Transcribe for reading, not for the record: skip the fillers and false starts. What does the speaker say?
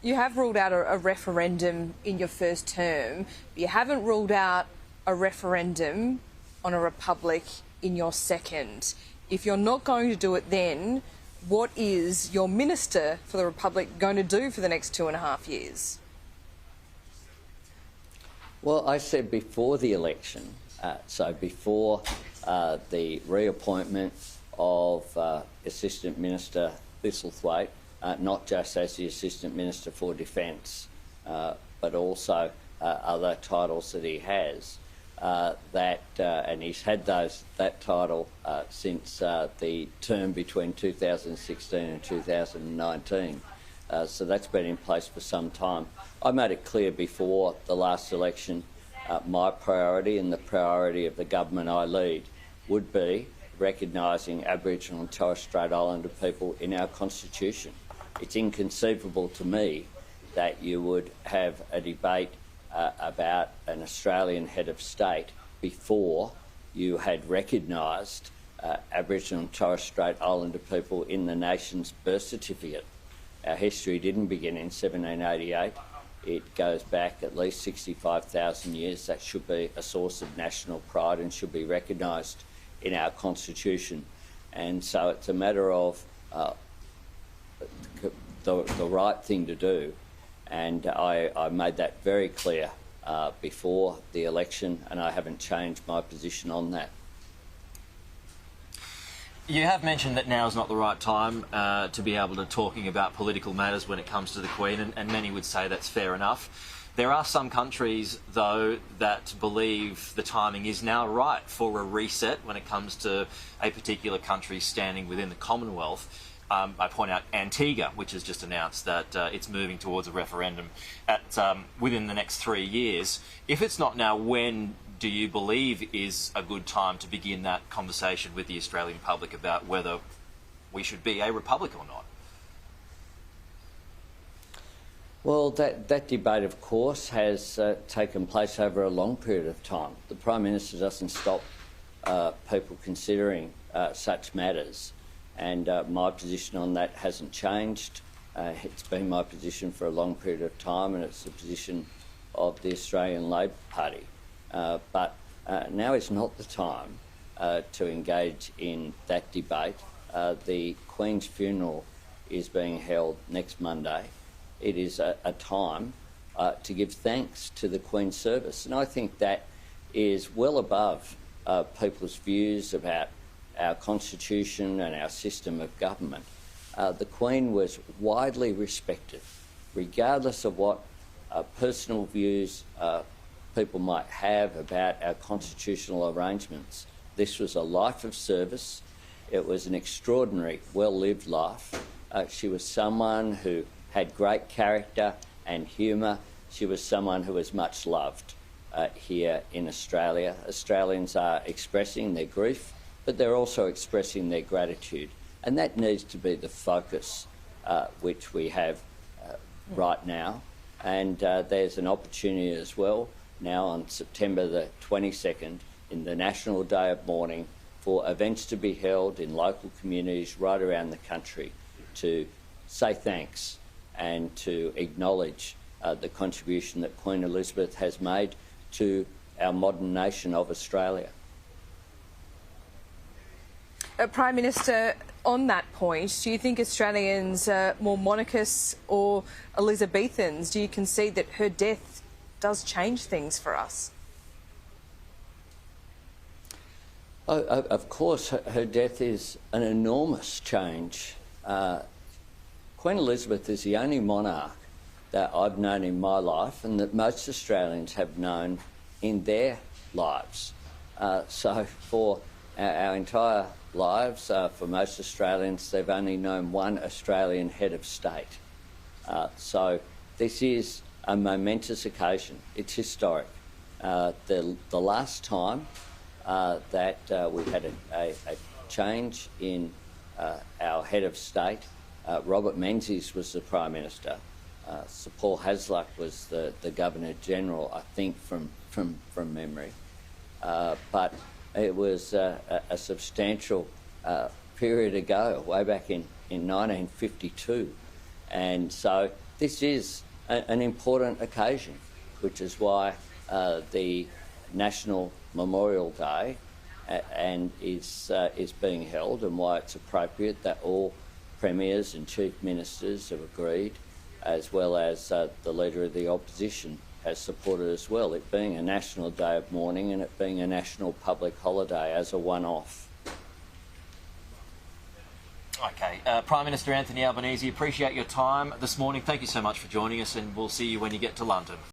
You have ruled out a referendum in your first term, but you haven't ruled out a referendum on a republic in your second. If you're not going to do it then, what is your Minister for the Republic going to do for the next 2.5 years? Well, I said before the election, so before the reappointment of Assistant Minister Thistlethwaite, not just as the Assistant Minister for Defence, but also other titles that he has, and he's had that title since the term between 2016 and 2019. So that's been in place for some time. I made it clear before the last election, my priority and the priority of the government I lead would be recognising Aboriginal and Torres Strait Islander people in our Constitution. It's inconceivable to me that you would have a debate about an Australian head of state before you had recognised Aboriginal and Torres Strait Islander people in the nation's birth certificate. Our history didn't begin in 1788. It goes back at least 65,000 years. That should be a source of national pride and should be recognised in our Constitution. And so it's a matter of the right thing to do, and I made that very clear before the election, and I haven't changed my position on that. You have mentioned that now is not the right time to be able to talking about political matters when it comes to the Queen, and many would say that's fair enough. There are some countries, though, that believe the timing is now right for a reset when it comes to a particular country standing within the Commonwealth. I point out Antigua, which has just announced that it's moving towards a referendum within the next 3 years. If it's not now, when do you believe is a good time to begin that conversation with the Australian public about whether we should be a republic or not? Well, that debate, of course, has taken place over a long period of time. The Prime Minister doesn't stop people considering such matters. And my position on that hasn't changed. It's been my position for a long period of time, and it's the position of the Australian Labor Party. But now is not the time to engage in that debate. The Queen's funeral is being held next Monday. It is a time to give thanks to the Queen's service, and I think that is well above people's views about our Constitution and our system of government. The Queen was widely respected, regardless of what personal views people might have about our constitutional arrangements. This was a life of service. It was an extraordinary, well-lived life. She was someone who had great character and humour. She was someone who was much loved here in Australia. Australians are expressing their grief, but they're also expressing their gratitude. And that needs to be the focus which we have right now. And there's an opportunity as well now on September the 22nd in the National Day of Mourning for events to be held in local communities right around the country to say thanks and to acknowledge the contribution that Queen Elizabeth has made to our modern nation of Australia. Prime Minister, on that point, do you think Australians are more monarchists or Elizabethans? Do you concede that her death does change things for us? Of course, her death is an enormous change. Queen Elizabeth is the only monarch that I've known in my life and that most Australians have known in their lives. So for our entire lives, for most Australians, they've only known one Australian head of state. So this is a momentous occasion. It's historic. The last time that we had a change in our head of state, Robert Menzies was the Prime Minister. Sir Paul Hasluck was the Governor-General, I think, from memory. But it was a substantial period ago, way back in 1952. And so this is an important occasion, which is why the National Memorial Day and is being held, and why it's appropriate that all premiers and chief ministers have agreed, as well as the Leader of the Opposition has supported as well, it being a national day of mourning and it being a national public holiday as a one-off. Okay, Prime Minister Anthony Albanese, appreciate your time this morning. Thank you so much for joining us, and we'll see you when you get to London.